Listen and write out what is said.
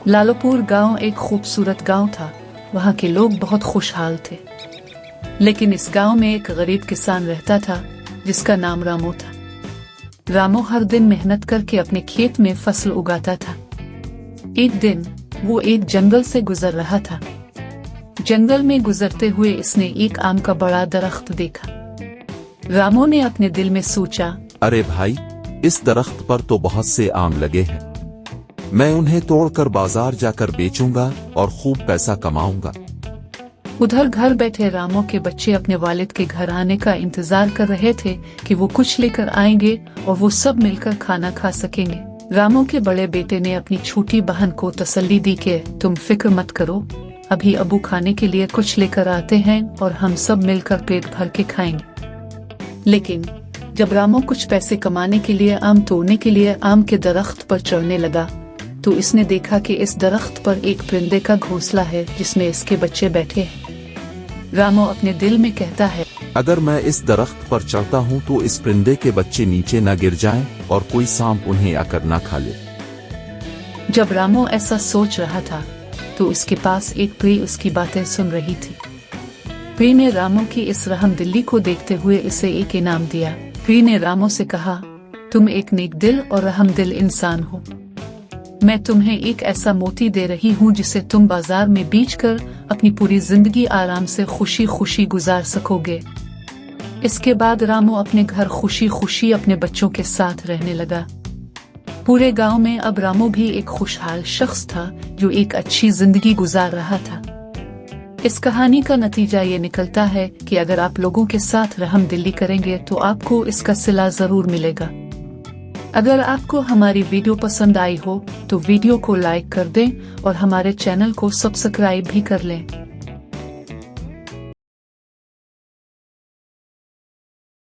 लालोपुर गांव एक खूबसूरत गांव था। वहां के लोग बहुत खुशहाल थे। लेकिन इस गांव में एक गरीब किसान रहता था जिसका नाम रामू था। रामू हर दिन मेहनत करके अपने खेत में फसल उगाता था। एक दिन वो एक जंगल से गुजर रहा था। जंगल में गुजरते हुए इसने एक आम का बड़ा दरख्त देखा। रामू ने अपने दिल में सोचा, अरे भाई, इस दरख्त पर तो बहुत से आम लगे हैं। मैं उन्हें तोड़कर बाजार जाकर बेचूंगा और खूब पैसा कमाऊंगा। उधर घर बैठे रामू के बच्चे अपने वालिद के घर आने का इंतजार कर रहे थे कि वो कुछ लेकर आएंगे और वो सब मिलकर खाना खा सकेंगे। रामू के बड़े बेटे ने अपनी छोटी बहन को तसल्ली दी कि तुम फिक्र मत करो, अभी अबू खाने के लिए कुछ लेकर आते हैं और हम सब मिलकर पेट भर के खाएंगे। लेकिन जब रामू कुछ पैसे कमाने के लिए आम तोड़ने के लिए आम के दरख्त पर चढ़ने लगा तो इसने देखा कि इस दरख्त पर एक परिंदे का घोंसला है जिसमें इसके बच्चे बैठे हैं। रामू अपने दिल में कहता है, अगर मैं इस दरख्त पर चढ़ता हूँ तो इस परिंदे के बच्चे नीचे न गिर जाएं और कोई सांप उन्हें आकर न खा ले। जब रामू ऐसा सोच रहा था तो उसके पास एक परी उसकी बातें सुन रही थी। परी ने रामू की इस रहमदिली को देखते हुए इसे एक इनाम दिया। परी ने रामू से कहा, तुम एक नेक दिल और रहमदिल इंसान हो। मैं तुम्हें एक ऐसा मोती दे रही हूँ जिसे तुम बाजार में बेचकर अपनी पूरी जिंदगी आराम से खुशी खुशी गुजार सकोगे। इसके बाद रामू अपने घर खुशी खुशी अपने बच्चों के साथ रहने लगा। पूरे गांव में अब रामू भी एक खुशहाल शख्स था जो एक अच्छी जिंदगी गुजार रहा था। इस कहानी का नतीजा ये निकलता है कि अगर आप लोगों के साथ रहमदिली करेंगे तो आपको इसका सिला जरूर मिलेगा। अगर आपको हमारी वीडियो पसंद आई हो तो वीडियो को लाइक कर दें और हमारे चैनल को सब्सक्राइब भी कर लें।